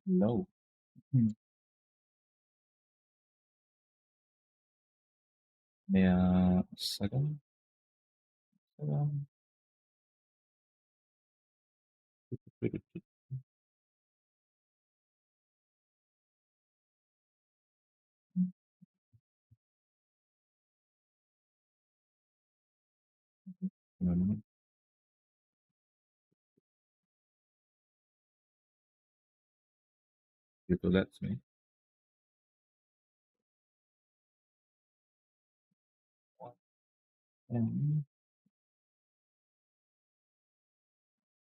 No. Hmm. Yeah, second. Second. Mm, you to let me. Um,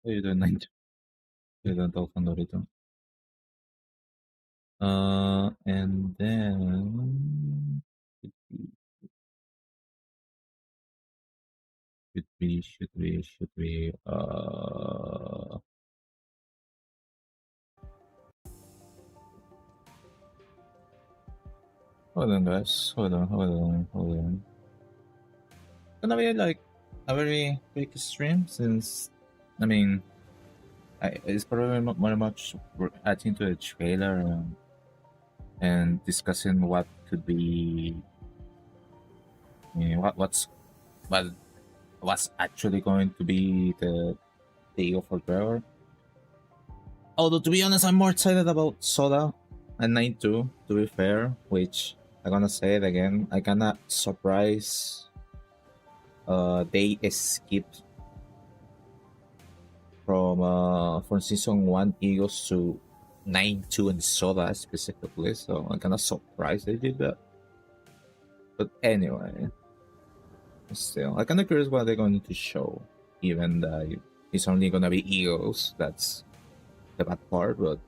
you don't need. You don't open the return. And then should we hold on guys, hold on. Gonna be like a very quick stream since I mean it's probably very much we're adding to the trailer and discussing what could be what what's actually going to be the Eagle for Gregor. Although to be honest, I'm more excited about Soda and 9-2, to be fair, which I'm gonna say it again. I kinda surprised they skipped from season one Eagles to 9-2 and Soda specifically, so I'm kinda surprised they did that. But anyway, still, I'm kinda curious what they're going to show, even though it's only gonna be Eagles. That's the bad part, but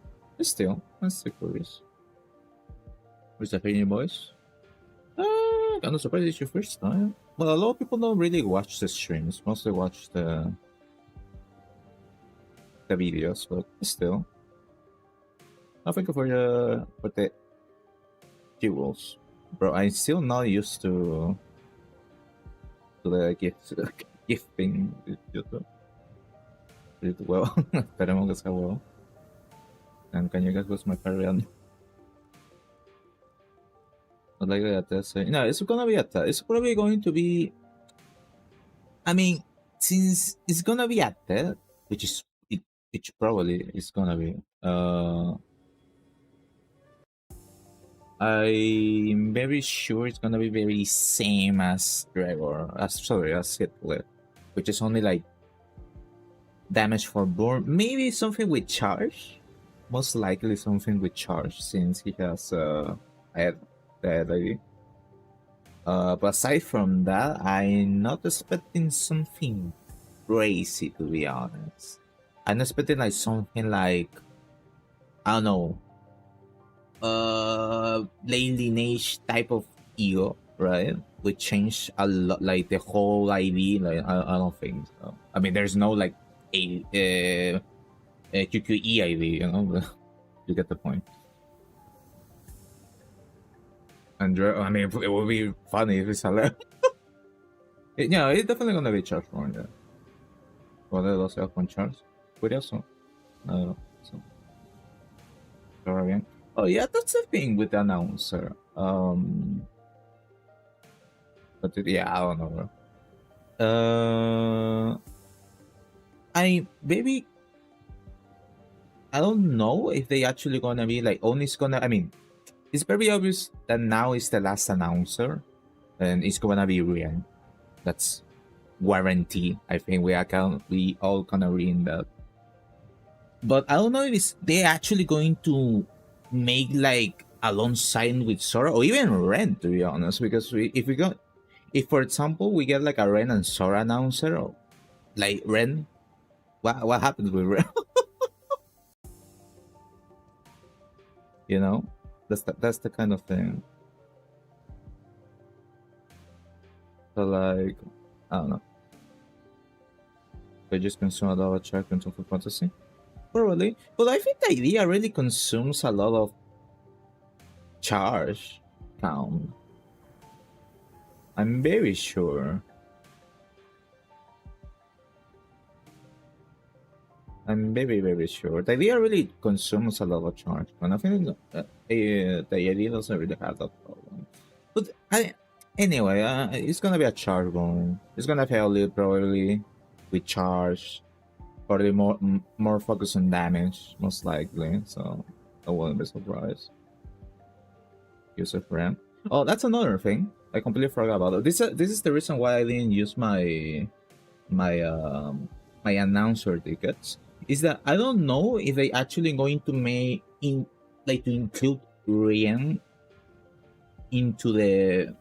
still, I'm still curious. Who's the opinion, boys? Kinda surprised it's your first time. Well, a lot of people don't really watch the streams, mostly watch the videos, but still. I think for the jewels, bro, I'm still not used to the gifting YouTube. Did well. Esperemos que sea well. And can you guess what's my Patreon? Not like that. So, no, it's gonna be a test. It's probably going to be. I mean, since it's gonna be a test, which is it, which probably is gonna be. I'm very sure it's gonna be very same as Gregor, as Hitler, which is only like damage for burn. Maybe something with charge. Most likely something with charge since he has head the ID. But aside from that, I'm not expecting something crazy to be honest. I'm expecting like something like I don't know, lane lineage type of ego, right? Would change a lot, like the whole ID. Like I don't think so. I mean, there's no like a QQE ID, you know. But you get the point. And I mean, it would be funny if it's hilarious. Yeah, it's definitely gonna be charged more. Yeah. Well, there's also one charge. Curioso. So, sure again. Oh yeah, that's the thing with the announcer. But yeah, I don't know. Bro. Maybe I don't know if they actually gonna be like only it's gonna. I mean, it's very obvious that now is the last announcer, and it's gonna be Rian. That's guarantee. I think we all gonna agree in that. But I don't know if they're actually going to make like alongside with Sora or even Ren, to be honest. Because if for example we get like a Ren and Sora announcer, or like Ren, what happens with Ren? You know, that's the kind of thing. So like, I don't know. They just consume a lot of track in Final Fantasy. Probably, but I think the idea really consumes a lot of charge count. I'm very sure. I'm very sure. The idea really consumes a lot of charge, and I think the idea doesn't really have that problem. But anyway, it's gonna be a charge bomb. It's gonna fail it probably with charge, probably more focus on damage, most likely. So I wouldn't be surprised. User friend. Oh, that's another thing. I completely forgot about it. This is the reason why I didn't use my my announcer tickets. Is that I don't know if they actually going to make in like to include Rian into the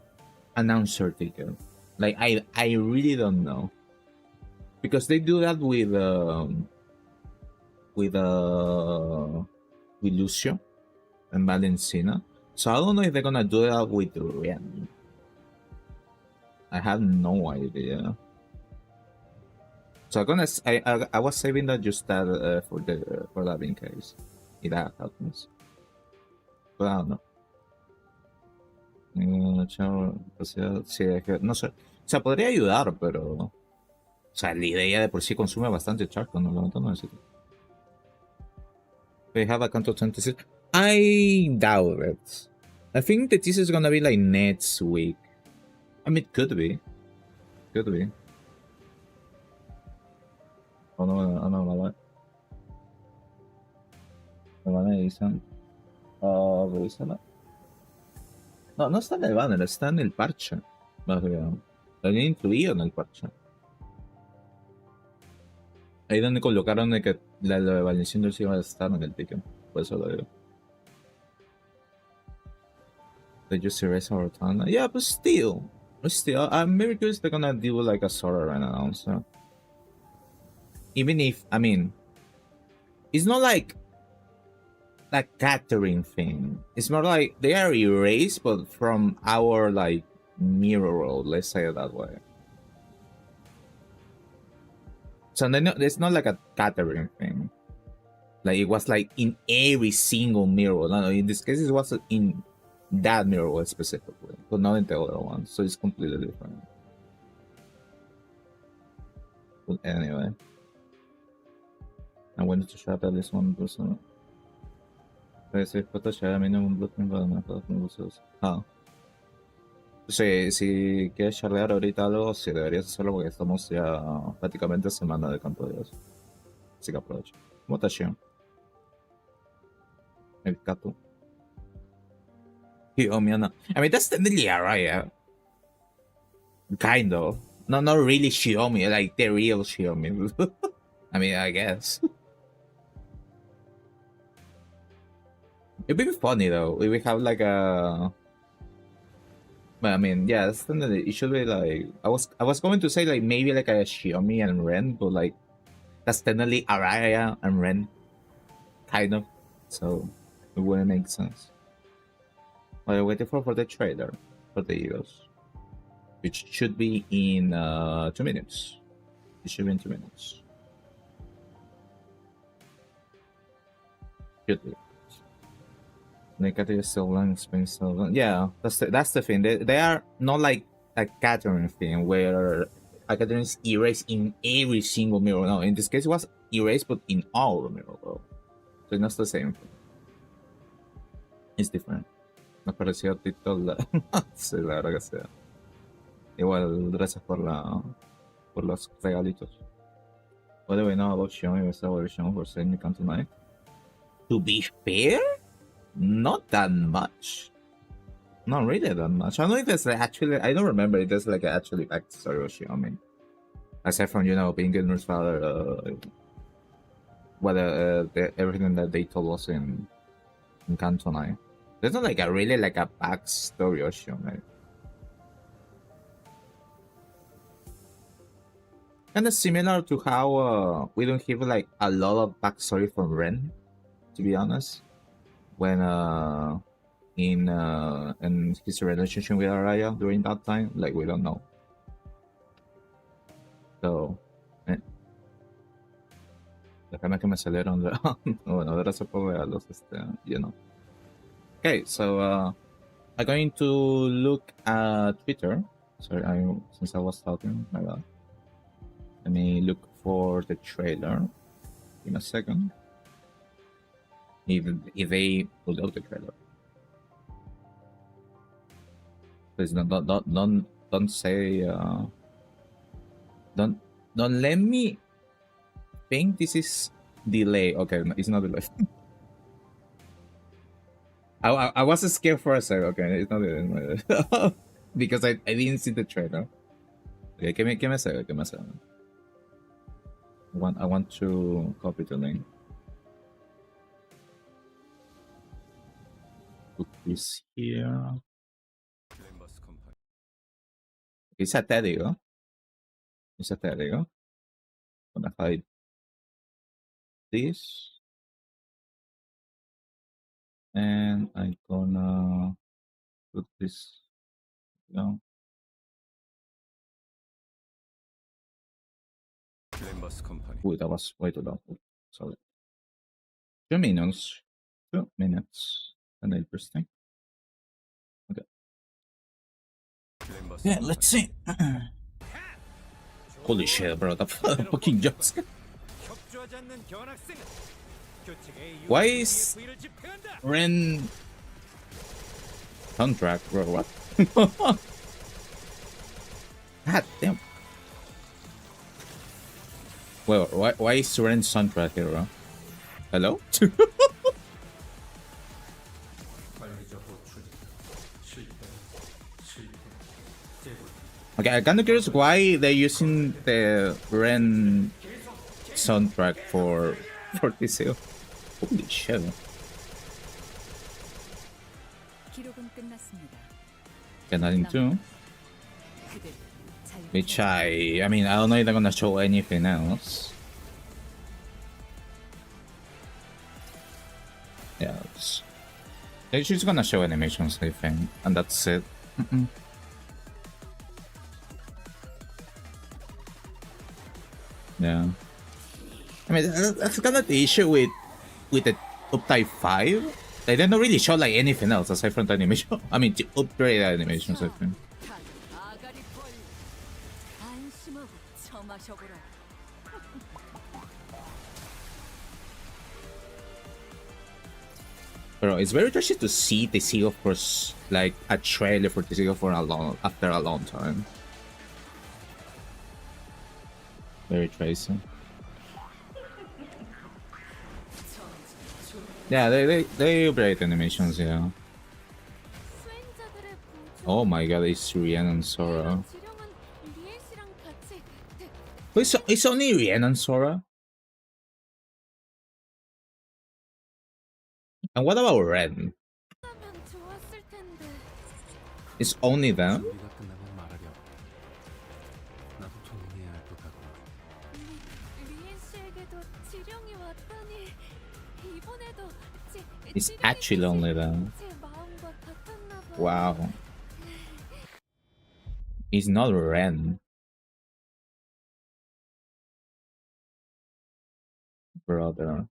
announcer ticket. Like I really don't know because they do that with with Lucio and Valencina. So I don't know if they're gonna do that with Rian. I have no idea. So I'm gonna I was saving that just that for that in case if that happens. But I don't know. Chao, o sea, sí, es que, no sé. O sea, podría ayudar, pero. O sea, la idea de por sí consume bastante charco, no lo no necesito. They have a count of 26. I doubt it. I think the teaser is gonna be like next week. I mean, it could be. Could be. Oh no, no, me van a avisar. Revísala. No, no está en el banner, está en el parche. Más bien. Lo habían incluido en el parche. Ahí donde colocaron de que la de Valenciano sí iba a estar en el ticket. Por eso lo digo. They just erase our time. Yeah, but still. I'm very curious they're gonna do like a sort of an announcer. Even if, I mean, it's not like a catering thing. It's more like they are erased, but from our like mirror world, let's say it that way. So it's not like a catering thing. Like it was like in every single mirror. No, in this case, it was in that mirror specifically, but not in the other one. So it's completely different. But anyway, I wanted to shout at least one person. Ese Photoshop minimum blueprint para todos los usos. Ah. Si quieres charlear ahorita algo, sí deberías hacerlo porque estamos ya prácticamente semana de campo de Dios. Así que aprovecho. ¿Cómo está Shion? El Kato. Xiaomi, I mean, that's technically alright, yeah. Kind of. No, not really Xiaomi, like the real Xiaomi. I mean, I guess. It'd be funny though if we have like a. But I mean, yeah, that's it should be like I was going to say like maybe like a Xiaomi and Ren, but like that's technically Araya and Ren, kind of. So it wouldn't make sense. While waiting for the trailer for the EOS, which should be in 2 minutes. It should be in 2 minutes. Should be. Negative still long space still. Yeah, that's the thing. They are not like a Catherine thing where a Catherine is erased in every single mirror. No, in this case it was erased but in all mirror. So it's not the same thing. It's different. Me pareció TikTok. Sí, la verdad que sea. Igual, gracias por los regalitos. What do we know about Xiaomi without version for saying you can tonight? To be fair, not that much. Not really that much. I don't know if there's actually. I don't remember if there's like actually backstory of Xiaomi. Aside from being Gilmer's father, everything that they told us in Canton 9. There's not like a really like a backstory of Xiaomi. Kind of similar to how we don't have like a lot of backstory from Ren, to be honest. When in his relationship with Araya during that time, like we don't know. So, déjame que me acelero. Bueno, gracias por verlos, Okay, so I'm going to look at Twitter. Sorry, since I was talking, my bad. Let me look for the trailer. Give me a second. If they pull out the trailer. Please don't say don't let me think this is delay. Okay, no, it's not delay. I was scared for a second. Okay, it's not delay. Because I didn't see the trailer. Okay, give me a second. Give me a second. I want to copy the link. Put this here. It's a Teddy, It's a Teddy, Gonna hide this. And I'm gonna put this, Ooh, that was way too long. Sorry. 2 minutes. 2 minutes. And interesting. Okay. Yeah, let's see. Holy shit, bro. That fucking jumps. Why is Ren contract, bro? What? God damn. Well, why is Ren soundtrack here, bro? Hello? Okay, I'm kind of curious why they're using the Ren soundtrack for this here. Holy shit. Okay, nothing too. Which I mean, I don't know if they're gonna show anything else. Yeah, they're just gonna show animations, I think, and that's it. Yeah, I mean that's kind of the issue with the Uptype 5. They didn't really show like anything else aside from the animation. I mean, the upgrade animations, I think. Bro, it's very interesting to see the Sea of course, like a trailer for the Sea for after a long time. Very tracy. Yeah, they upgrade animations, yeah. Oh my god, it's Rian and Sora. It's only Rian and Sora? And what about Ren? It's only them? It's actually only them. Wow. It's not Ren. Brother.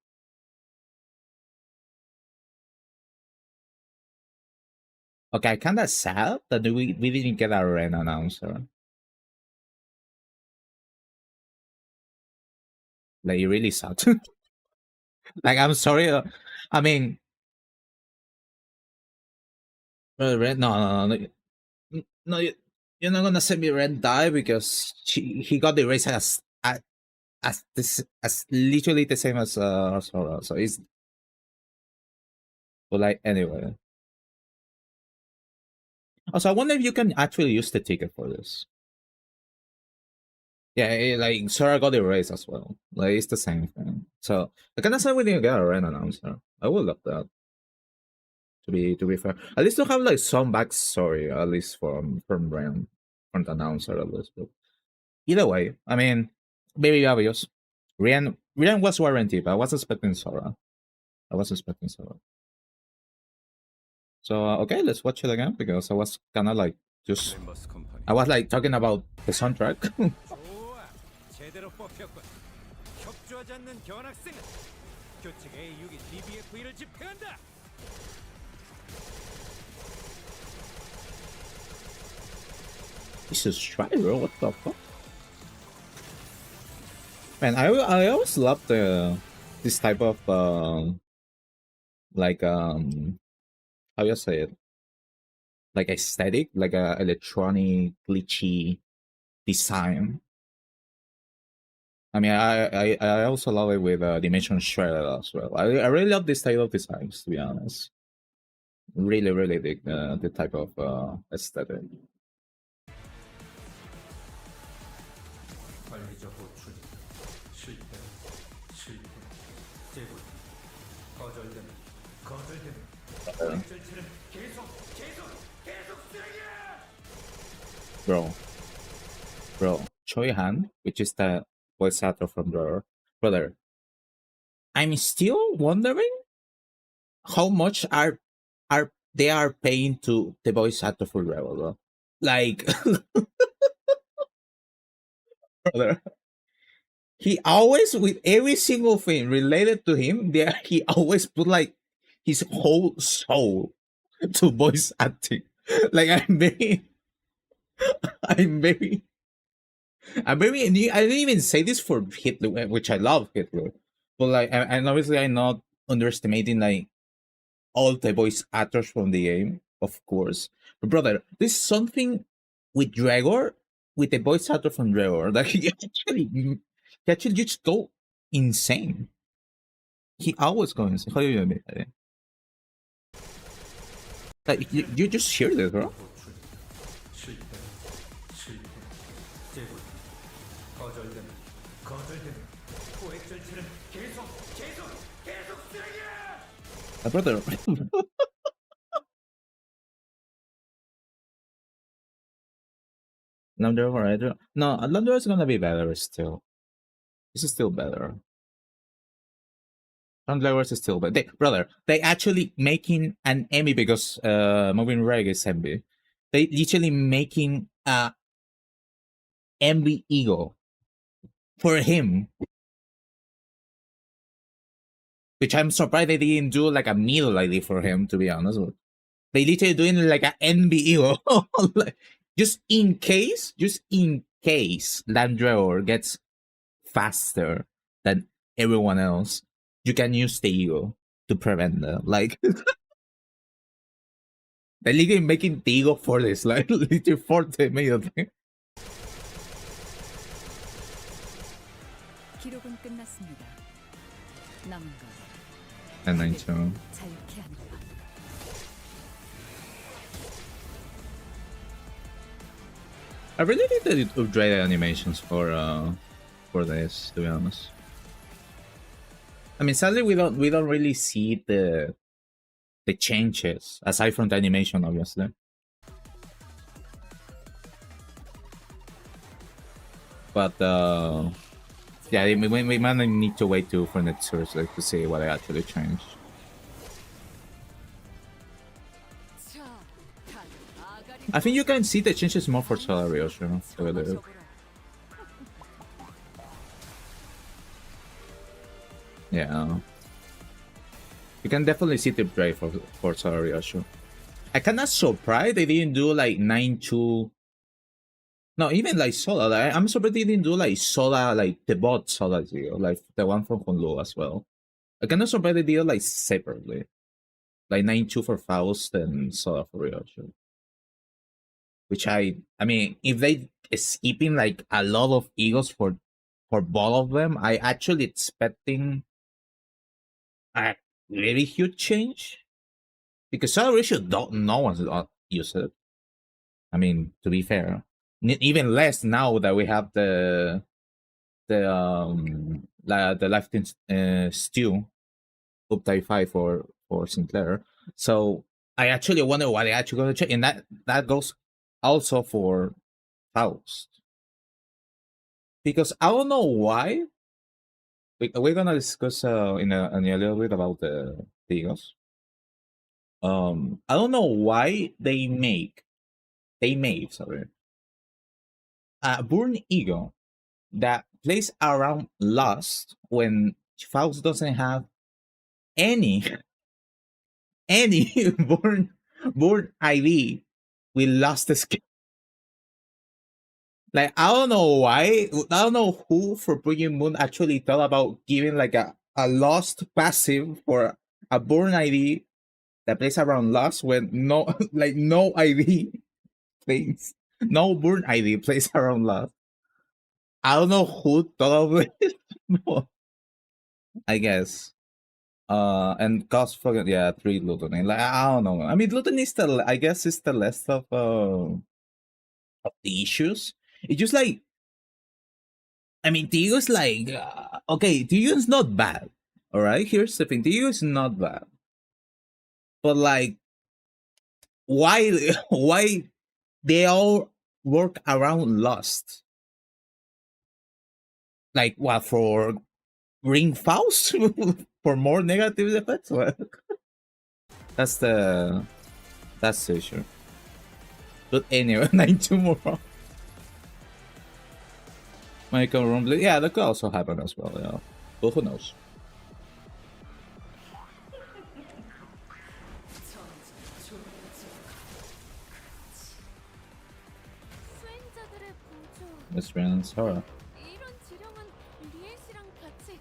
Okay, kinda sad that we didn't get a Ren announcer. Like, it really sucked. Like, I'm sorry. I mean, Ren, no, you're not gonna send me Ren die because he got erased as literally the same as Sora. So it's, but like anyway. Also, I wonder if you can actually use the ticket for this. Yeah, like Sora got erased as well. Like it's the same thing. So I kinda say we didn't get a Ren announcer. I would love that. To be fair, at least to have like some backstory, at least from Ren, from the announcer at least. But either way, I mean, very obvious. Rian was warranted, but I was expecting Sora. So okay, let's watch it again because I was kind of like I was like talking about the soundtrack. Jesus Strider, what the fuck? Man, I always love the this type of like how you say it, like aesthetic, like a electronic glitchy design. I mean, I also love it with Dimension Shredder as well. I really love this type of designs, to be honest. Really, really dig the type of aesthetic. 관리자 호출이 실패, 실패, 재고 거절되면 거절되면 고액절체는 계속 쓰레기야! Bro, bro, Choi Han, which is the voice actor from brother. I'm still wondering how much are they are paying to the voice actor for Rebel, bro. Like, brother, he always with every single thing related to him, there he always put like his whole soul to voice acting. Like I'm very, I'm very. I didn't even say this for Hitler, which I love Hitler, but like, and obviously I'm not underestimating like all the voice actors from the game, of course. But brother, there's something with Gregor, with the voice actor from Gregor, that he actually just go insane. He always goes insane. How do you admit that? Like you just hear this, bro. 실패, 실패, 재고 거절되면 거절되면 고액절체는 계속 쓰레기야! Brother. Lambda right? No, Lambda is gonna be better still. This is still better. Lambda is still better. Brother, they actually making an Emmy because moving reg is Emmy. They literally making a Emmy Eagle for him. Which I'm surprised they didn't do like a meal ID for him, to be honest. They literally doing like an Envy Eagle. Like, just in case Landreor gets faster than everyone else, you can use the Eagle to prevent that. Like they're literally making the Eagle for this, like literally for the meal thing. 기록은 끝났습니다. 남은 건 And then too. 자유케 하는 것. I really need to upgrade the animations for this, to be honest. I mean, sadly we don't really see the changes aside from the animation, obviously. But yeah, we might need to wait for next Thursday to see what I actually changed. I think you can see the changes more for Salary also. Yeah. You can definitely see the break for Salary also. I kinda surprised they didn't do like 9-2. No, even like Sola. Like, I'm surprised they didn't do like Sola, like the bot Sola deal, like the one from Honlu as well. I kinda surprised they did like separately. Like 9-2 for Faust and Sola for Ryocho. Which I mean, if they skipping like a lot of Eagles for both of them, I actually expecting a very huge change. Because Solar Ratio no one's use it. I mean, to be fair. Even less now that we have the Lifetime Stew Update 5 for Sinclair. So I actually wonder why they actually gonna change, and that goes also for Faust. Because I don't know why. We're gonna discuss in a little bit about the Eagles. I don't know why they made sorry a Burn Eagle that plays around Lost when Faust doesn't have any Burn IV with Lost Escape. Like I don't know why. I don't know who for Bringing Moon actually thought about giving like a a lost passive for a burn ID that plays around lost when no like no ID plays no burn ID plays around lost. I don't know who thought of it. but I guess. And cost fucking yeah, 3 Luton. Like I don't know. I mean Luton is the I guess it's the less of the issues. It's just like I mean Tio's like okay, Tio's not bad. Alright, here's the thing. Tio is not bad. But like why why they all work around Lost? Like what for ring Faust for more negative effects? That's the issue. But anyway, 92 more. Michael Rumbley. Yeah, that could also happen as well, yeah. But who knows? 수행자들의 보조. Best friends, horror. 이런 지령은 리엣이랑 같이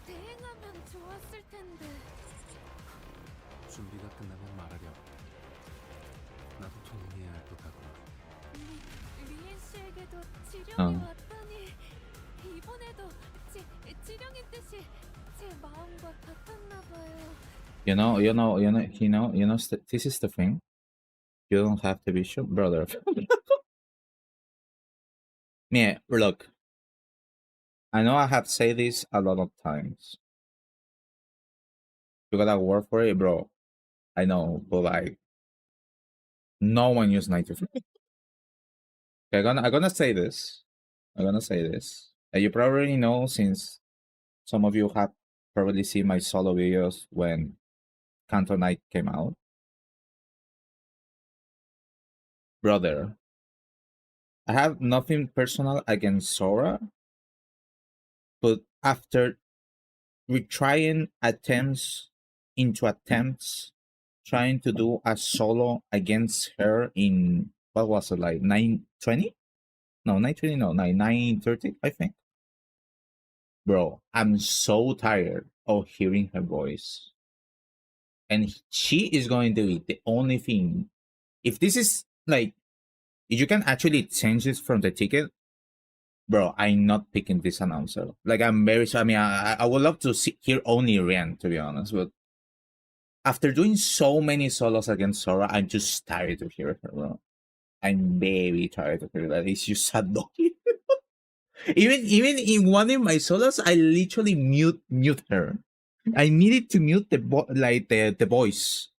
대행하면 좋았을 텐데. 준비가 끝나면 말하렴. 나도 통해야 할 것 같구나. 리엣 씨에게도 지령이 어. 왔다니 이번에도 지령의 뜻이 제 마음과 같았나 봐요. This is the thing. You don't have to be sure, brother. Yeah, look. I know I have said this a lot of times. You gotta work for it, bro. I know, but like, no one used 93. Okay, I'm gonna say this. You probably know since some of you have probably seen my solo videos when Canto Night came out. Brother, I have nothing personal against Sora, but after retrying attempts trying to do a solo against her in what was it like 920? No, 920, no, 930, I think. Bro, I'm so tired of hearing her voice. And she is going to be the only thing. If this is like, if you can actually change this from the ticket, bro, I'm not picking this announcer. Like, I'm very sorry. I mean, I would love to hear only Rian, to be honest. But after doing so many solos against Sora, I'm just tired of hearing her, bro. I'm very tired of her. That it's just annoying. even in one of my solos, I literally mute her. I needed to mute the voice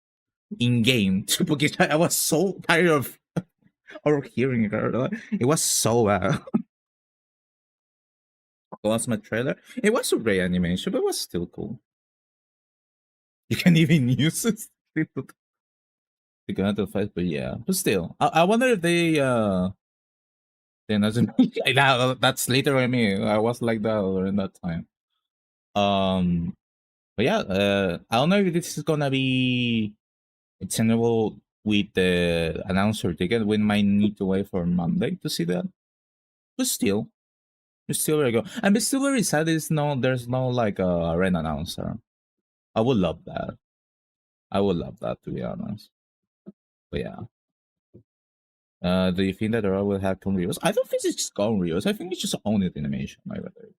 in game because I was so tired of hearing her. It was so bad. Cosma trailer. It was a great animation, but it was still cool. You can even use it. To go into the fight, but yeah, but still, I wonder if they doesn't like that. That's literally me. I was like that during that time. But yeah, I don't know if this is gonna be attainable with the announcer ticket. We might need to wait for Monday to see that. But still, it's still very good. I'm still very sad. There's no like a red announcer. I would love that. I would love that, to be honest. But yeah. Do you think that Dora will have clone reels? I don't think it's just clone reels. I think it's just only the animation. I rather.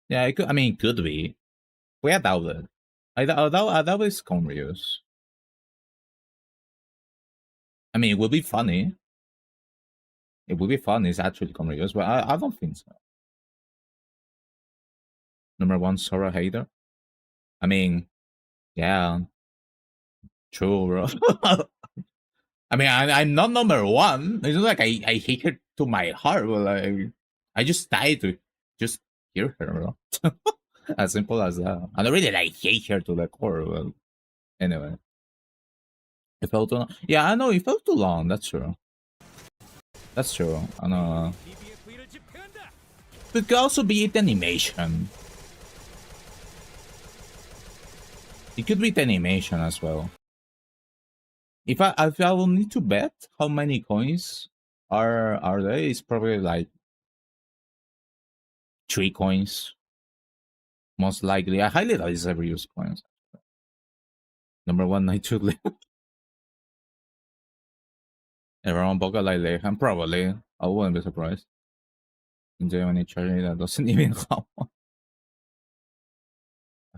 Yeah, it could. I mean, it could be. We I doubt it. I doubt it's clone reels. I mean, it would be funny. It would be fun. It's actually clone reels, but I don't think so. Number one, Sora hater. I mean, yeah, true, bro. I mean, I'm not number one. It's not like I hate her to my heart, but like I just died to just hear her, bro. As simple as that. I don't really like hate her to the core. But anyway, it felt too long. Yeah, I know it felt too long. That's true. That's true. I know. But it could also be it animation. It could be the animation as well. If I will need to bet how many coins are there, it's probably like 3 coins. Most likely. I highly doubt he's ever used coins. Number 1, Knight 2 Everyone Boca like and probably. I wouldn't be surprised. Enjoy when you charge that doesn't even come. I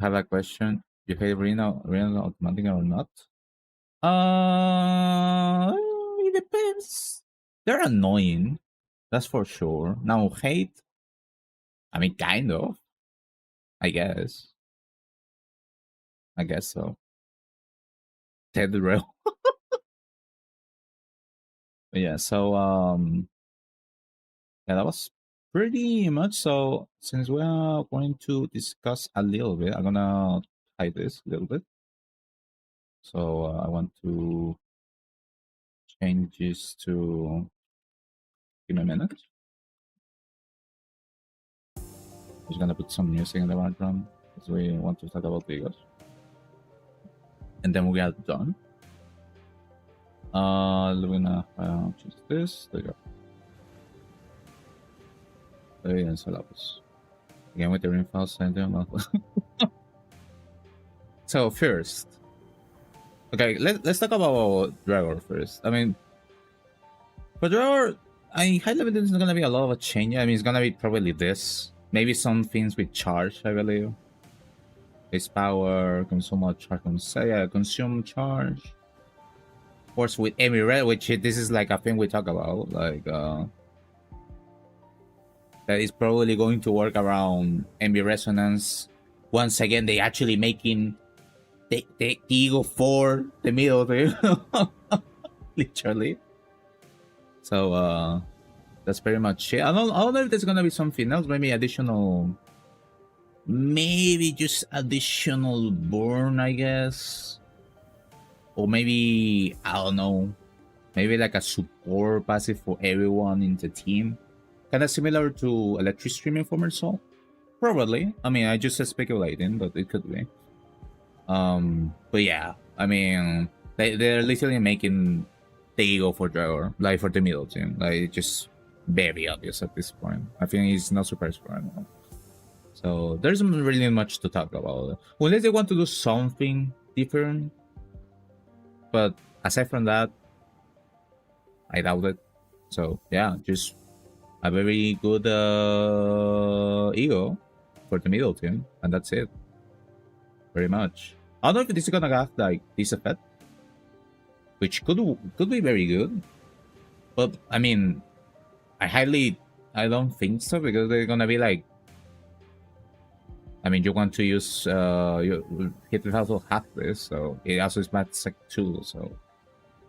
have a question. You hate Reno automatic or not? It depends. They're annoying. That's for sure. Now hate. I mean, kind of. I guess. I guess so. Ted Rail. Yeah. So yeah, that was pretty much. So since we are going to discuss a little bit, I'm gonna hide this a little bit. So I want to change this to. Give me a minute. Just gonna put some music in the background because we want to talk about Legos. And then we are done. We're gonna choose this. There you go. There is Limbus. Again with the reinforced center. So first, okay, let's talk about Gregor first. I mean, for Gregor, high level is gonna be a lot of a change. I mean, it's gonna be probably this. Maybe some things with charge, I believe. Base power, consume charge, consume charge. Of course, with Emirate, which this is like a thing we talk about, like that is probably going to work around MB resonance. Once again, they actually making the Ego for the middle thing, literally. So that's pretty much it. I don't know if there's gonna be something else, maybe additional. Maybe just additional burn, I guess. Or maybe, I don't know, maybe like a support passive for everyone in the team. Kind of similar to Electric Streaming for Mercel. Probably. I mean, I just speculating, but it could be. But yeah, I mean, they're literally making the Ego for Gregor, like for the middle team. Like, just very obvious at this point. I think it's not surprised for anyone. So there's not really much to talk about. Unless they want to do something different. But aside from that, I doubt it. So yeah, just a very good Ego for the middle team. And that's it. Very much. I don't know if this is gonna have like this effect. Which could be very good. But I mean, I don't think so, because they're gonna be like, I mean, you want to use you hit it also have this, so it also is bad sec 2, so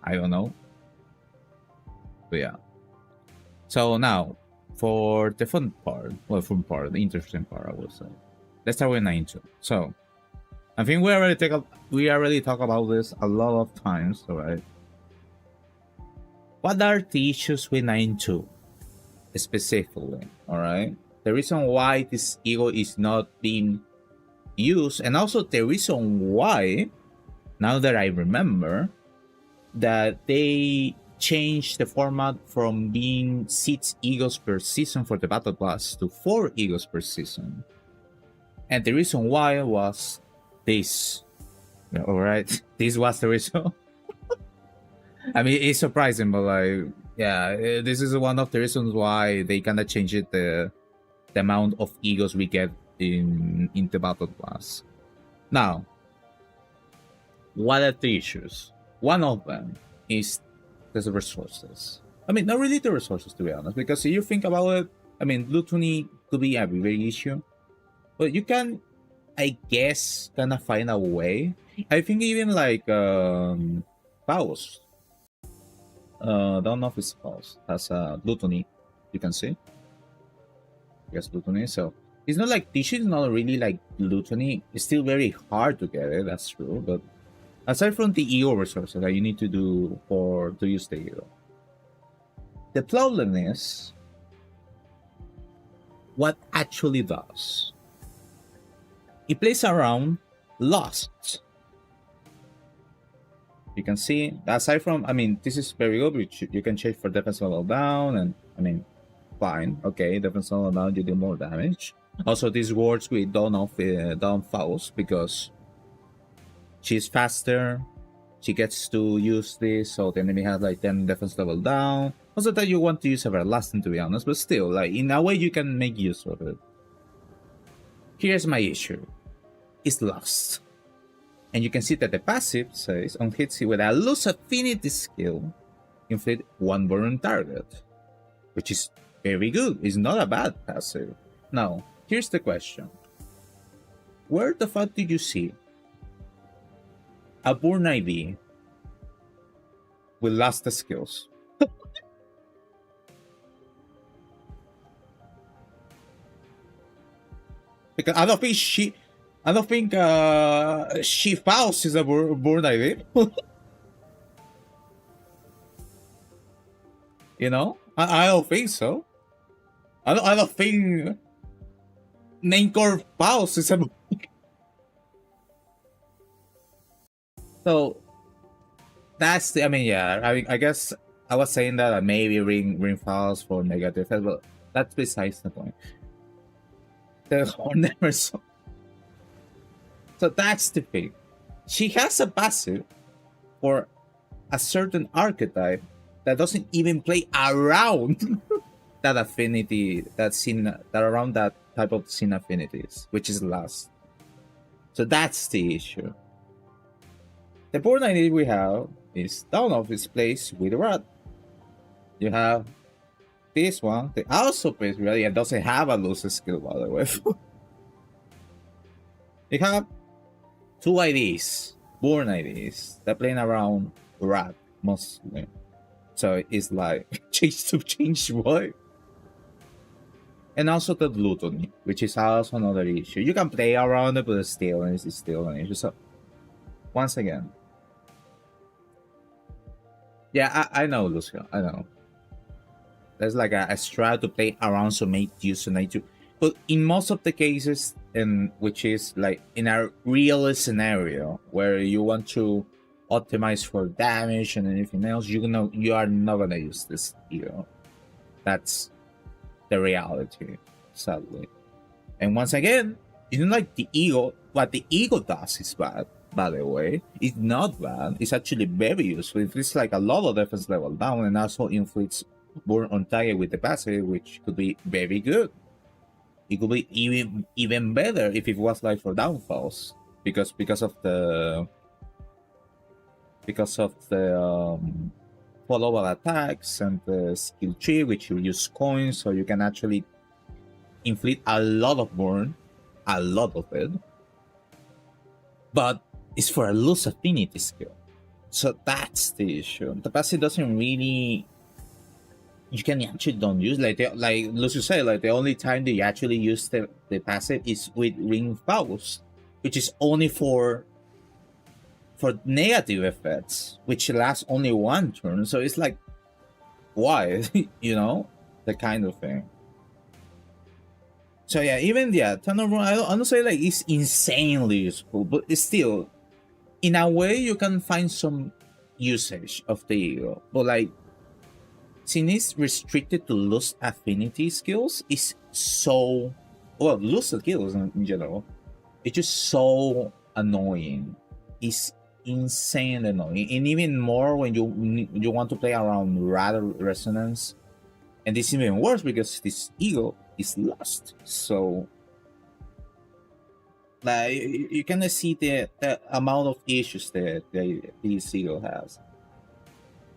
I don't know. But yeah. So now for the fun part, the interesting part, I would say. Let's start with 9-2. So I think we already talk about this a lot of times, alright? What are the issues with 9-2 specifically? Alright? The reason why this Ego is not being used, and also the reason why, now that I remember, that they changed the format from being 6 Egos per season for the Battle Pass to 4 Egos per season. And the reason why was this. Alright? This was the reason. I mean, it's surprising, but like, yeah, this is one of the reasons why they kind of changed it, the amount of Egos we get in the Battle Pass. Now, what are the issues? One of them is the resources. I mean, not really the resources, to be honest, because if you think about it, I mean, gluttony could be a very issue, but you can, I guess, kind of find a way. I think even like Faust, don't know if it's Faust, has gluttony, you can see. Yes, gluttony. So it's not like tissue is not really like gluttony. It's still very hard to get it. That's true. But aside from the Ego resources that you need to do to use the Ego, the problem is what actually does. It plays around Lost. You can see, aside from, I mean, this is very good, which you can change for defense level down, and I mean, fine. Okay, defense level down, you do more damage. Also, this works with Dawn Faust because she's faster. She gets to use this, so the enemy has like 10 defense level down. Also, that you want to use Everlasting, to be honest, but still, like in a way, you can make use of it. Here's my issue: it's lost, and you can see that the passive says on hits with a lose affinity skill, inflict 1 burn target, which is very good. It's not a bad passive. Now, here's the question: where the fuck did you see a burn ID with lost skills? Because I don't think she Faust is a burn ID. You know, I don't think so. I don't think Nankor Faust is a. So that's the. I mean, yeah. I guess I was saying that maybe ring Faust for negative, but that's besides the point. The whole never saw. So that's the thing. She has a passive for a certain archetype that doesn't even play around that affinity, that around that type of scene affinities, which is last. So that's the issue. The board idea we have is down of its place with Rat. You have this one, the also plays really, and doesn't have a loser skill, by the way. You have 2 IDs, born IDs, that playing around Rat mostly. So it's like change what? And also the gluttony, which is also another issue. You can play around it, but it's still an issue. So once again, yeah, I know, Lucio, I know. There's like a strat to play around, so make use of nature. But in most of the cases, which is like in a real scenario where you want to optimize for damage and anything else, you are not gonna use this ego. That's the reality, sadly. And once again, it's not like the ego. What the ego does is bad. By the way, it's not bad. It's actually very useful. It's like a lot of defense level down, and also inflicts burn on target with the passive, which could be very good. It could be even better if it was like for downfalls, because of the follow-up attacks and the skill tree, which you use coins, so you can actually inflict a lot of burn, a lot of it. But it's for a loose affinity skill, so that's the issue. The passive doesn't really. You can actually don't use like Lucio said, like the only time they actually use the passive is with Ring Faust, which is only for negative effects, which lasts only 1 turn. So it's like, why? You know, the kind of thing. So yeah, even turnover, I don't say like it's insanely useful, but it's still, in a way, you can find some usage of the ego, but like. Since it's restricted to loose affinity skills, it's so loose skills in general. It's just so annoying. It's insane annoying, and even more when you want to play around rather resonance, and this is even worse because this ego is lost. So, like you can see the amount of issues that this ego has.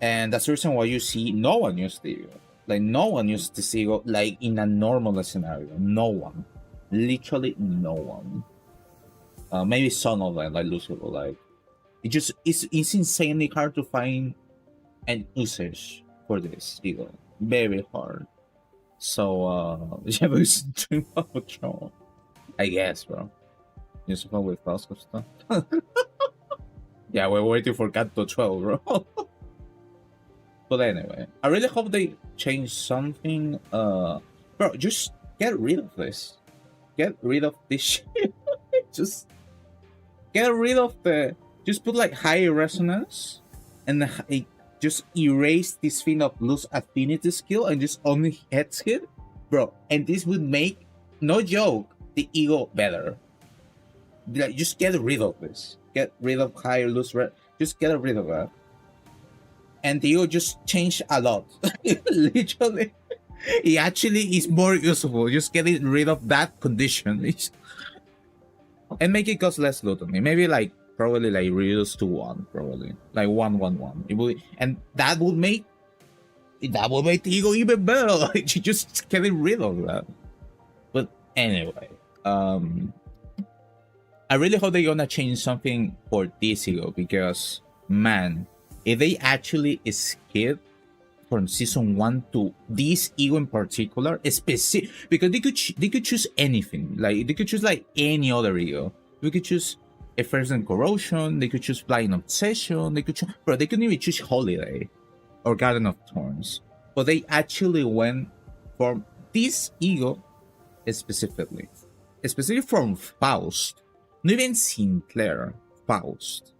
And that's the reason why you see no one use the ego. Like, no one used the ego, like, in a normal scenario. No one. Literally no one. Maybe some of them, like Lucio, like... It's insanely hard to find an usage for this ego. Very hard. So, yeah, but it's Dream of Patrol. I guess, bro. You suppose with Fausto stuff? Yeah, we're waiting for Canto 12, bro. But anyway, I really hope they change something. Bro, just get rid of this. Get rid of this shit. Just get rid of the. Just put like high resonance, and just erase this thing of loose affinity skill, and just only heads hit. bro. And this would make, no joke, the ego better. Like, just get rid of this. Get rid of higher loose red. Just get rid of that. And the ego just changed a lot. Literally, it actually is more useful. Just getting rid of that condition. And make it cost less loot on me. Maybe like probably like reduce to 1, probably like 1 1 1. It would, and that would make the ego even better. Like just getting rid of that. But anyway, I really hope they're gonna change something for this ego, because man, if they actually skip from season 1 to this ego in particular, specific, because they could choose anything. Like they could choose like any other ego. We could choose a Frozen Corrosion. They could choose Flying Obsession. They could choose, bro. They couldn't even choose Holiday or Garden of Thorns. But they actually went for this ego specifically from Faust. Not even Sinclair, Faust.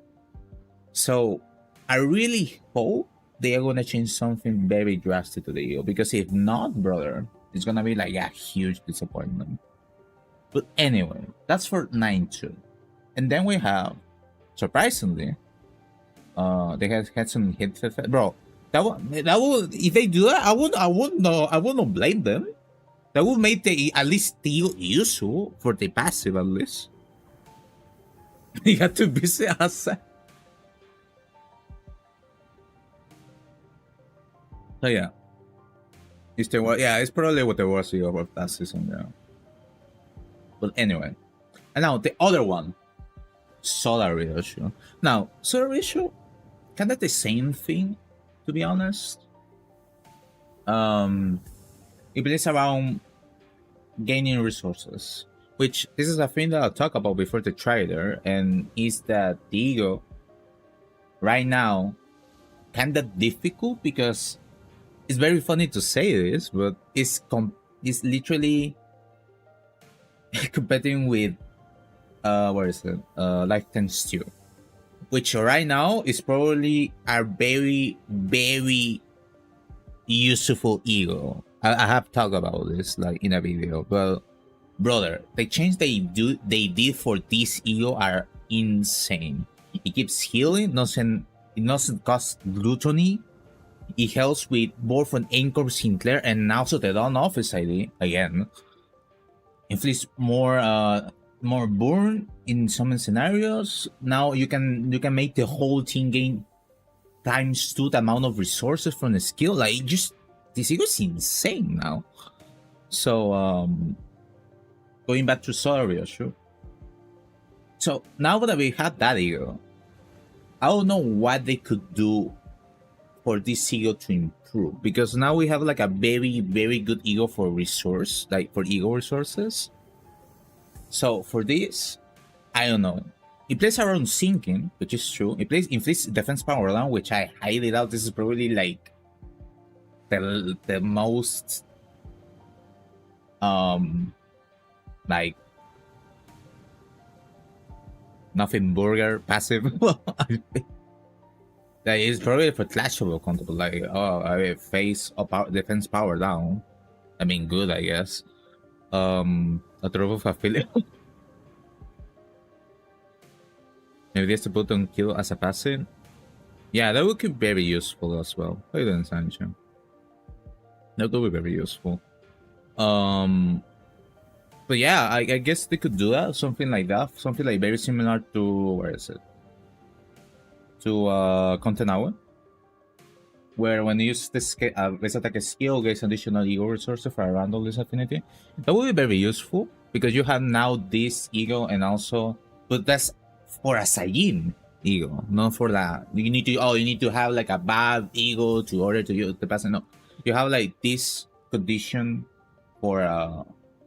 So I really hope they are gonna change something very drastic to the ego, because if not, brother, it's gonna be like a huge disappointment. But anyway, that's for 9-2. And then we have, surprisingly, they had some hit effect. Bro, that would, if they do that, I wouldn't blame them. That would make the at least still useful for the passive at least. You got to visit us. So yeah, it's probably what the worst year of that season. Yeah. But anyway, and now the other one, Solar Issue. Now Solar Issue, kind of the same thing, to be honest. It plays around gaining resources, which this is a thing that I'll talk about before the trailer, and is that the ego right now kind of difficult, because it's very funny to say this, but it's literally competing with Life Times 2, which right now is probably a very, very useful ego. I have talked about this like in a video, but brother, the change they did for this ego are insane. It keeps healing, it doesn't cost gluttony. It helps with both from Anchor Sinclair and also the Dawn Office ID again. Inflicts more burn in some scenarios. Now you can make the whole team gain ×2 the amount of resources from the skill. Like just this ego is insane now. So going back to Solar, sure. So now that we have that ego, I don't know what they could do for this ego to improve, because now we have like a very, very good ego for resource, like for ego resources. So for this, I don't know. It plays around sinking, which is true. It inflicts defense power down, which I highly doubt. This is probably like the most like nothing burger passive. That is probably for clashable control. Like, oh, I face up defense power down. I mean, good, I guess. A drop of affiliate. Maybe there's a button kill as a passive. Yeah, that would be very useful as well. How you doing, Sancho? That would be very useful. But yeah, I guess they could do that, something like that, something like very similar to, where is it? To Contenawa, where when you use this let's attack a skill, gets additional ego resources for a random list affinity. That would be very useful, because you have now this ego, and also, but that's for a Saiyajin ego, not for that. You need to have like a bad ego to order to use the pass. No, you have like this condition for a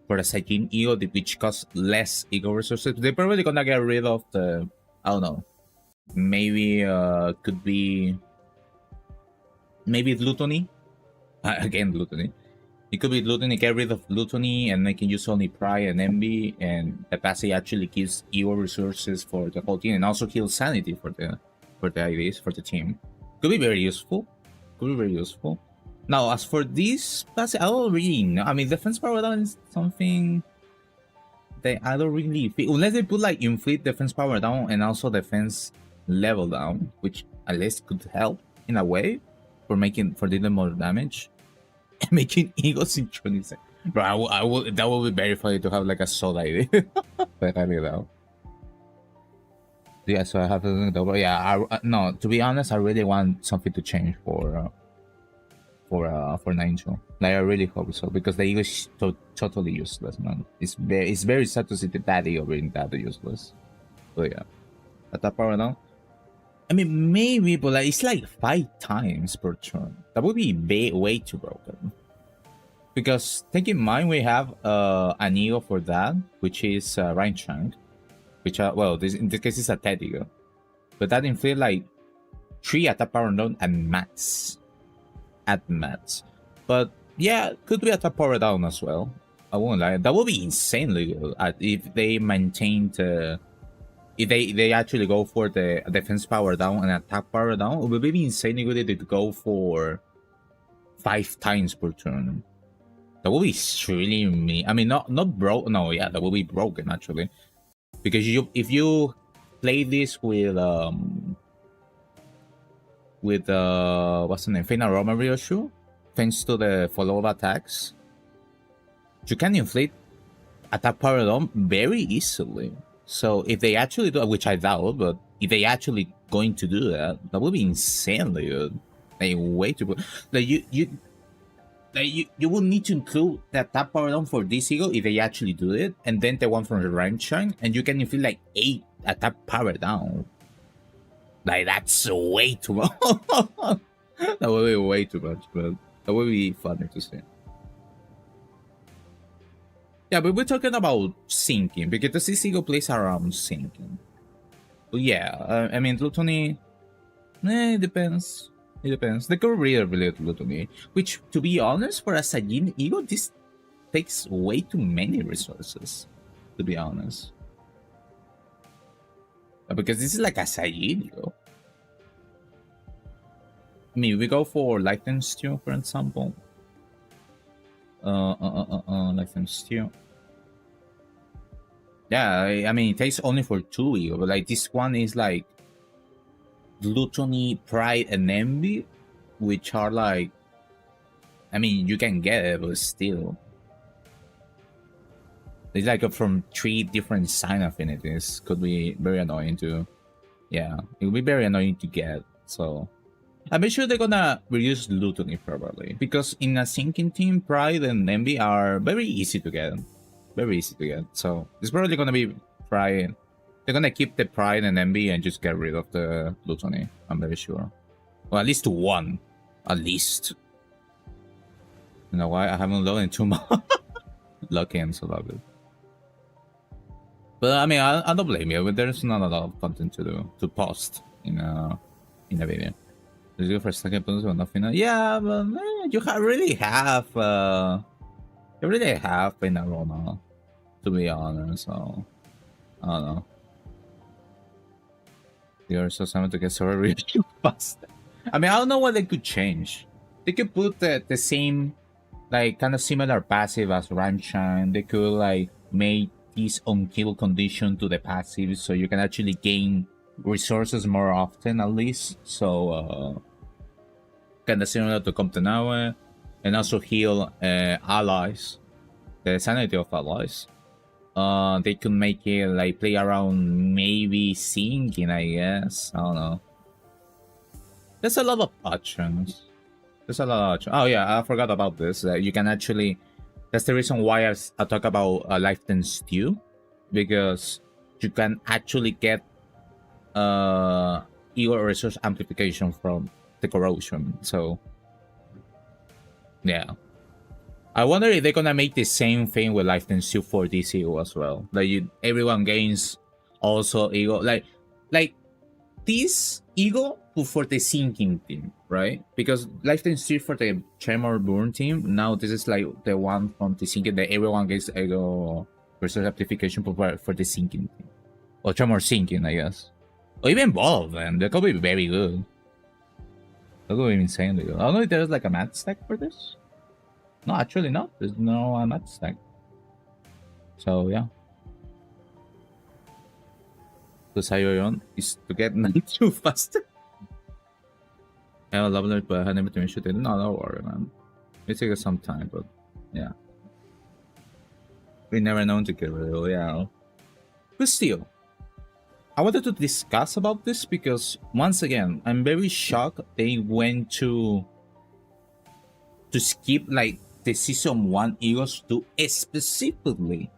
Saiyajin ego, which costs less ego resources. They're probably gonna get rid of the, I don't know, maybe could be gluttony. Again, gluttony. It could be gluttony, get rid of gluttony and make it use only pride and envy, and the passive actually gives ego resources for the whole team, and also heals sanity for the IDs for the team. Could be very useful. Now, as for this passive, I don't really know. I mean, defense power down is something that I don't really feel, unless they put like inflict defense power down and also defense level down, which at least could help in a way for dealing more damage. Making ego synchronization. Bro, I will that will be very funny to have like a solo idea. But I don't know. Yeah, so I have to double. Yeah, no. To be honest, I really want something to change for Nigel. Like I really hope so, because the ego is totally useless, man. It's very sad to see that ego being that useless. But yeah, at that power now. I mean, maybe, but like it's like 5 times per turn. That would be way too broken. Because take in mind we have an ego for that, which is Rain Chunk, which well, in this case is a Ted ego, but that inflict like 3 attack power down at max. But yeah, could be attack power down as well. I won't lie, that would be insanely good if they maintained. If they actually go for the defense power down and attack power down, it would be insanely good if they go for 5 times per turn. That would be really I mean, not broke. No, yeah, that would be broken actually, because if you play this with what's the name, Fena Roma Ryoshu, thanks to the follow-up attacks, you can inflict attack power down very easily. So if they actually do, which I doubt, but if they actually going to do that, that would be insanely good. Like way too good. Like you will need to include that tap power down for this ego if they actually do it, and then the one from the rank shine, and you can inflict like 8 attack power down. Like that's way too much. That would be way too much, but that would be funny to see. Yeah, but we're talking about sinking, because the CCGO plays around sinking. But yeah, I mean, Gluttony, it depends. It depends. They could really relate to Gluttony, which, to be honest, for a Sajin ego, this takes way too many resources, to be honest. Because this is like a Sajin ego. I mean, we go for Lightning Stew, for example. Lightning Stew. Yeah, I mean, it takes only for 2 ego, but like this one is like Gluttony, Pride, and Envy, which are like, I mean, you can get it, but still. It's like from 3 different sign affinities. Could be very annoying to, yeah, it would be very annoying to get. So I'm sure they're gonna reduce Gluttony probably, because in a sinking team, Pride and Envy are very easy to get. Very easy to get. So it's probably gonna be Pride. They're gonna keep the Pride and Envy and just get rid of the Gluttony, I'm very sure. Well, at least 1. At least. You know why? I haven't loaded in 2 months. Lucky I'm so lucky. But I mean, I don't blame you, but there's not a lot of content to post in a video. Let's go for second position, but nothing. Yeah, but you really have Penaroma, to be honest. So I don't know. You're so someone to get so really fast. I mean, I don't know what they could change. They could put the same, like, kind of similar passive as Ramshine. They could like make this on-kill condition to the passive, so you can actually gain resources more often, at least. So kind of similar to Comptenawe, and also heal allies, the sanity of allies. They could make it like play around, maybe sinking, I guess. I don't know. There's a lot of options. Oh yeah, I forgot about this. You can actually, that's the reason why I talk about Lifetime Stew, because you can actually get ego resource amplification from the corrosion. So yeah, I wonder if they're gonna make the same thing with Lifetime Stew for this ego as well. Like everyone gains also ego, like this ego for the sinking team, right? Because Lifetime Stew for the Tremor Burn team, now this is like the one from the sinking that everyone gets ego resource amplification for the sinking team, or Tremor sinking, I guess, or even both of them. They could be very good. That would be insane. I don't know if there's like a mat stack for this. No, actually not. There's no mat stack. So yeah. The Sayoyon is to get 92 faster. I love it, but I had never been shooting. No, don't worry, man. It takes some time, but yeah. We never known to get rid of it, yeah. But still, I wanted to discuss about this because once again, I'm very shocked they went to skip like the season 1 Eagles to specifically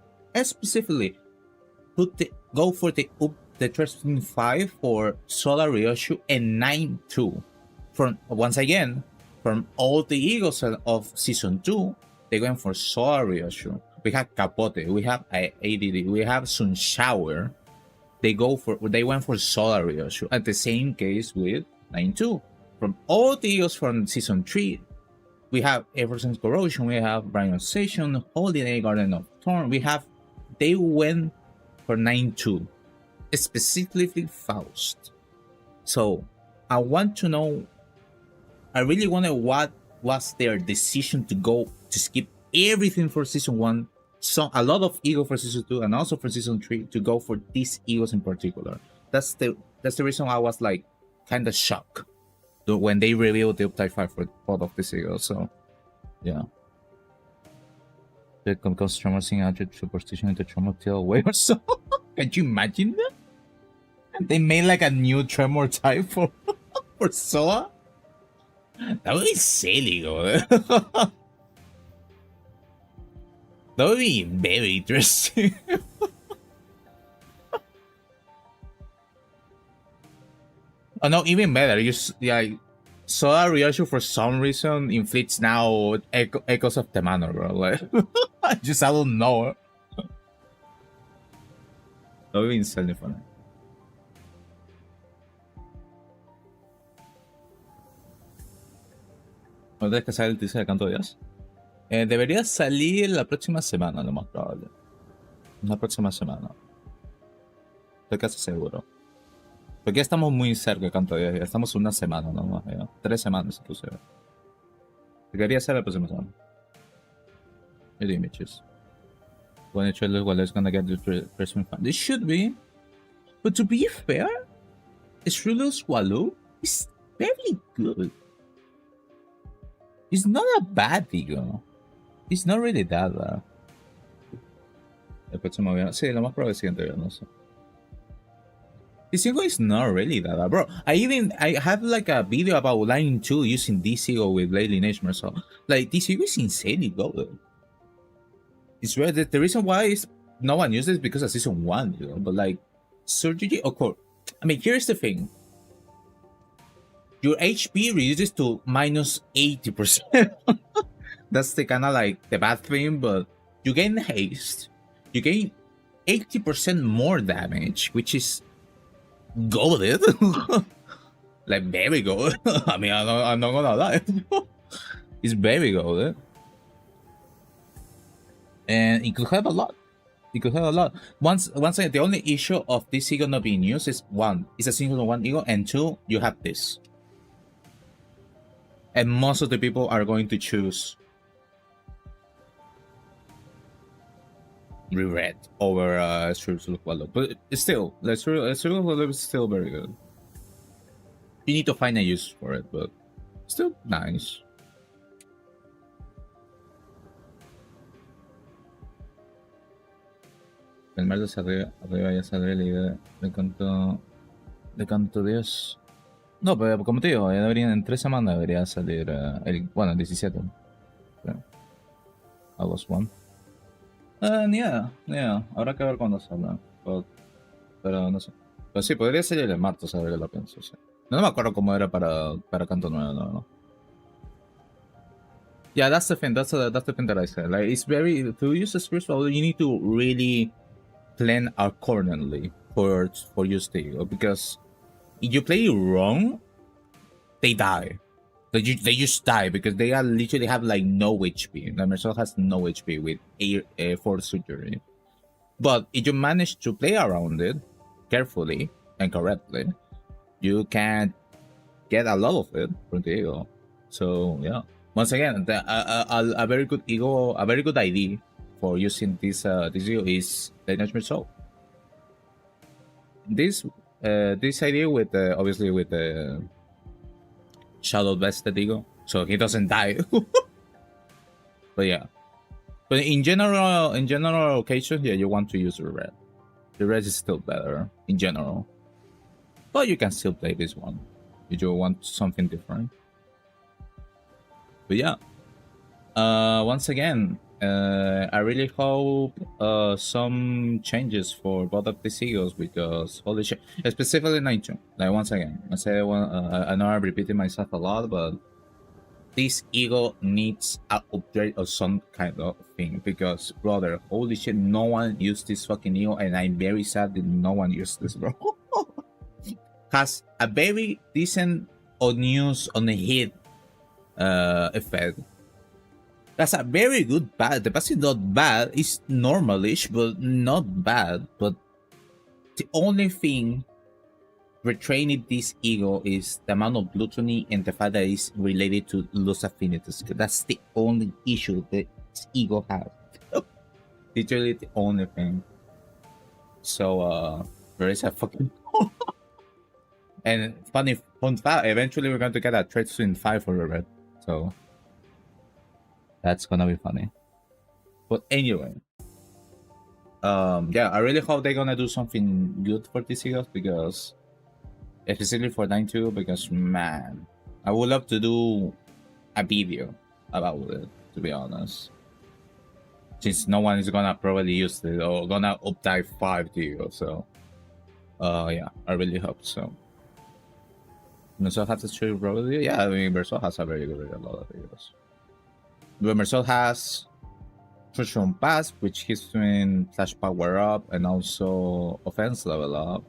go for the Trusting 5 for Solar Ryoshu and 9-2. From once again, from all the Eagles of season 2, they went for Solar Ryoshu. We have Capote, we have ADD, we have Sun Shower. They went for Solar Ryoshu. At the same case with 9-2. From all the Eagles from season 3, we have Eversense Corrosion, we have Brian Station, Holiday Garden of Thorn. They went for 9-2. Specifically Faust. So I want to know, I really wonder what was their decision to skip everything for season 1, so a lot of Eagle for season 2 and also for season 3 to go for these Eagles in particular. That's the reason I was like kind of shocked when they revealed the Uptype 5 for both of these Eagles. So yeah. The Concourse Tremor Sing added Superstition into Tremor Tail Way or so. Can you imagine that? They made like a new Tremor type for Soa? That would be silly, though. That would be very interesting. Oh no, even better. Solar Ryoshu for some reason inflicts now echoes of the manor, bro. Like, I don't know. That would be insanely funny. ¿Cuándo es que sale el teaser de Canto de Dios? Debería salir la próxima semana, lo más probable. La próxima semana. Estoy casi seguro. Porque ya estamos muy cerca de Canto de Dios. Ya estamos una semana nomás. 3 semanas inclusive. Debería ser la próxima semana. Any images. When the trailer is gonna get the first one. This should be. But to be fair, Shrill Swallow is very good. It's not a bad Eagle. It's not really that bad. El próximo viernes. Sí, lo más probable es el siguiente viernes. This Eagle is not really that bad, bro. I have like a video about Line 2 using this Eagle with Lady Nashmer. So, like, this Eagle is insanely good. It's rare. The reason why is no one uses it because of season 1, you know. But like, Surgery, of course. I mean, here's the thing. Your HP reduces to minus 80%. That's the kind of like the bad thing, but you gain haste. You gain 80% more damage, which is goaded. Like, very good. I mean, I'm not gonna lie. It's very good. And it could have a lot. It could have a lot. Once again, the only issue of this Eagle not being used is one, it's a single one Eagle, and two, you have this. And most of the people are going to choose Red over Swallow. But still, Swallow is still very good. You need to find a use for it, but still nice. El martes arriba ya saldrá la idea de canto Dios. No, pero como te digo, ya deberían, en 3 semanas debería salir el 17. August 1. Yeah. Habrá que ver cuándo saldrá. Pero no sé. Pero sí, podría salir el martes, a ver qué lo pienso. Sí. No me acuerdo cómo era para Canto 9, no. Yeah, that's the thing. That's the thing that I said. Like, it's very, to use the spiritual, you need to really plan accordingly for your style, because if you play wrong, they die. They just die because they are literally have like no HP. The Mercel has no HP with Force Surgery. But if you manage to play around it carefully and correctly, you can get a lot of it from the ego. So yeah, once again, a very good ego, a very good idea for using this ego is the Nightmare Soul. This idea with obviously with the shadow vested ego, so he doesn't die. But yeah, but in general occasions, yeah, you want to use the red. The red is still better in general, but you can still play this one if you want something different. But yeah, once again, I really hope some changes for both of these egos, because holy shit, specifically 92. Like once again, I say I know I'm repeating myself a lot, but this ego needs an upgrade or some kind of thing, because brother, holy shit, no one used this fucking ego, and I'm very sad that no one used this, bro. Has a very decent on use on the hit effect. That's a very good bad. The pass is not bad. It's normalish, but not bad. But the only thing retraining this ego is the amount of gluttony and the fact that it's related to loose affinities. That's the only issue that this ego has. Literally the only thing. So there is a fucking and fun fact, eventually we're going to get a trade swing 5 for the red. So that's gonna be funny. But anyway, yeah, I really hope they're gonna do something good for these egos, because especially for 9-2, because man, I would love to do a video about it, to be honest, since no one is gonna probably use it or gonna updive 5 to you. So yeah, I really hope so. Merceau has to show probably, yeah, I mean Merceau has a very good a lot of videos. But Merceau has Crucial Pass, which gives doing flash power up and also offense level up.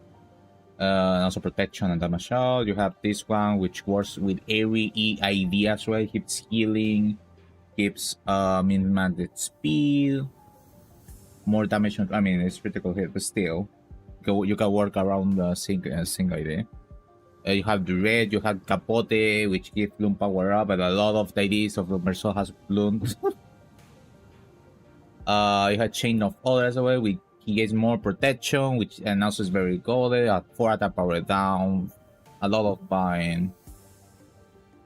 And also protection and damage out. You have this one, which works with every EID as well. Keeps healing, keeps min-manded speed, more damage. I mean, it's critical hit, but still, you can work around the sync ID. You have the red, you have Capote, which gives Bloom power up, and a lot of the IDs of the Merceau has Bloom. You have Chain of Others as well, which he gets more protection, which and also is very golden. 4 attack power down, a lot of buying.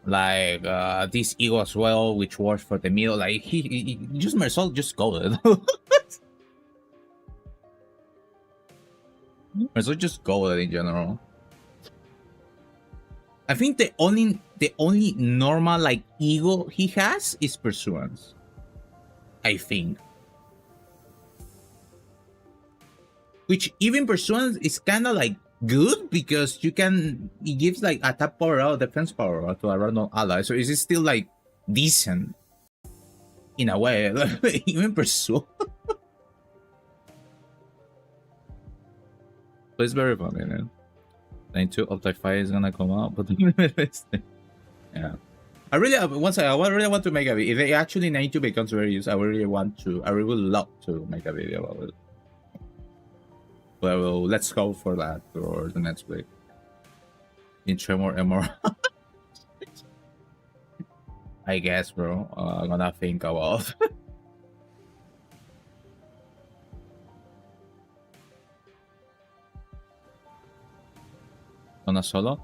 Like this ego as well, which works for the middle. Like he just Merceau just golden. Merceau just golden in general. I think the only normal like ego he has is Pursuance. I think. Which even Pursuance is kind of like good, because it gives like attack power out, defense power out to a random ally. So is it still like decent in a way? Even Pursuance. But it's very funny, man. 92 of the 5 is gonna come out, but yeah. I really want to make a video. If it actually 92 becomes very used, I really would love to make a video about it. Well, let's go for that for the next week. In Tremor and more. I guess, bro. I'm gonna think about. On a solo?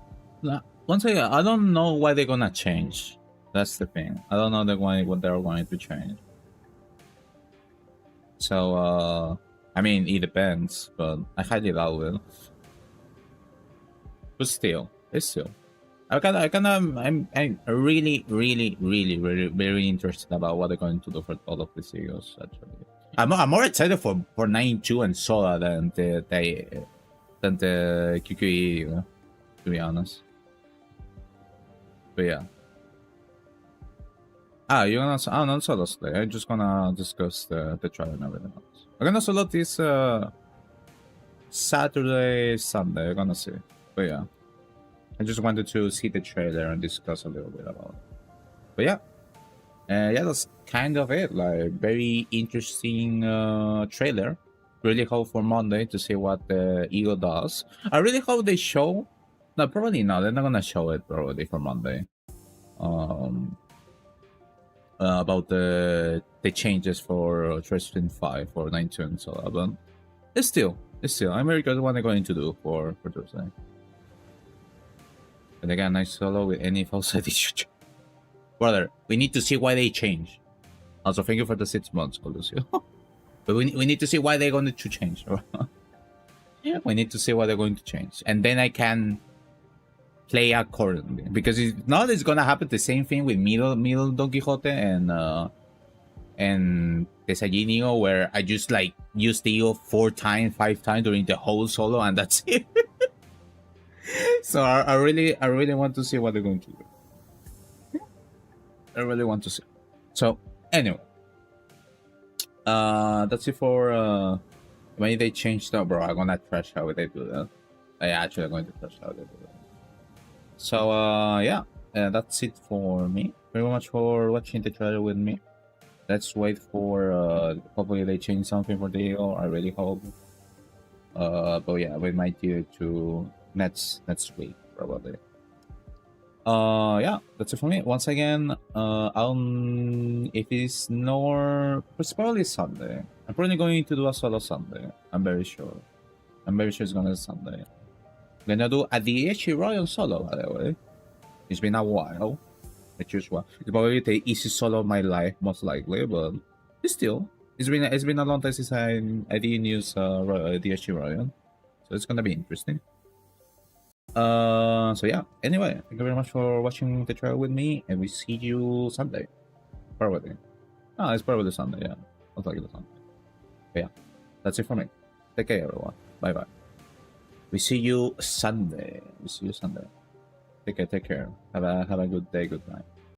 Once again, I don't know why they're gonna change. That's the thing. I don't know what they're going to change. So, I mean, it depends, but I highly doubt it. But still, I'm really, very interested about what they're going to do for all of these egos. Actually, I'm more excited for 9-2 and Sola than the QQE, you know, to be honest. But yeah. You're gonna not solo today. I'm just gonna discuss the trial and everything else. I'm gonna solo this Saturday, Sunday. I'm gonna see. But yeah, I just wanted to see the trailer and discuss a little bit about it. But yeah, yeah, that's kind of it. Like very interesting trailer. Really hope for Monday to see what the Eagle does. I really hope they show No, probably not. They're not gonna show it probably for Monday. Um, about the changes for Tristan 5 for 19 and so on. But it's still I'm very curious what they're going to do for Thursday. And again, nice solo with any false attitude. Brother, we need to see why they change. Also, thank you for the 6 months, Colusio. But we need to see why they're going to change. Yeah, we need to see what they're going to change, and then I can play accordingly. Because if not, it's gonna happen the same thing with middle Don Quixote and Tesaginio, where I just like use the ego 4 times, 5 times during the whole solo, and that's it. So I really want to see what they're going to do. I really want to see. So anyway, that's it for when they change that, bro. I'm gonna trash how they do that. I actually am going to trash how they do that. So yeah, that's it for me. Very much for watching the trailer with me. Let's wait for hopefully they change something for the Eagle. I really hope. But yeah, we might do it to next week probably. Yeah, that's it for me. Once again, if it's probably Sunday. I'm probably going to do a solo Sunday. I'm very sure it's gonna be Sunday. I'm gonna do a DH Royal solo, by the way. It's been a while. It's probably the easy solo of my life, most likely, but it's been a long time since I didn't use DH Royal, so it's gonna be interesting. So yeah. Anyway, thank you very much for watching the trailer with me, and we see you Sunday. Probably. Oh, it's probably Sunday. Yeah, most likely the Sunday. But yeah, that's it for me. Take care, everyone. Bye bye. We see you Sunday. Take care. Have a good day. Good night.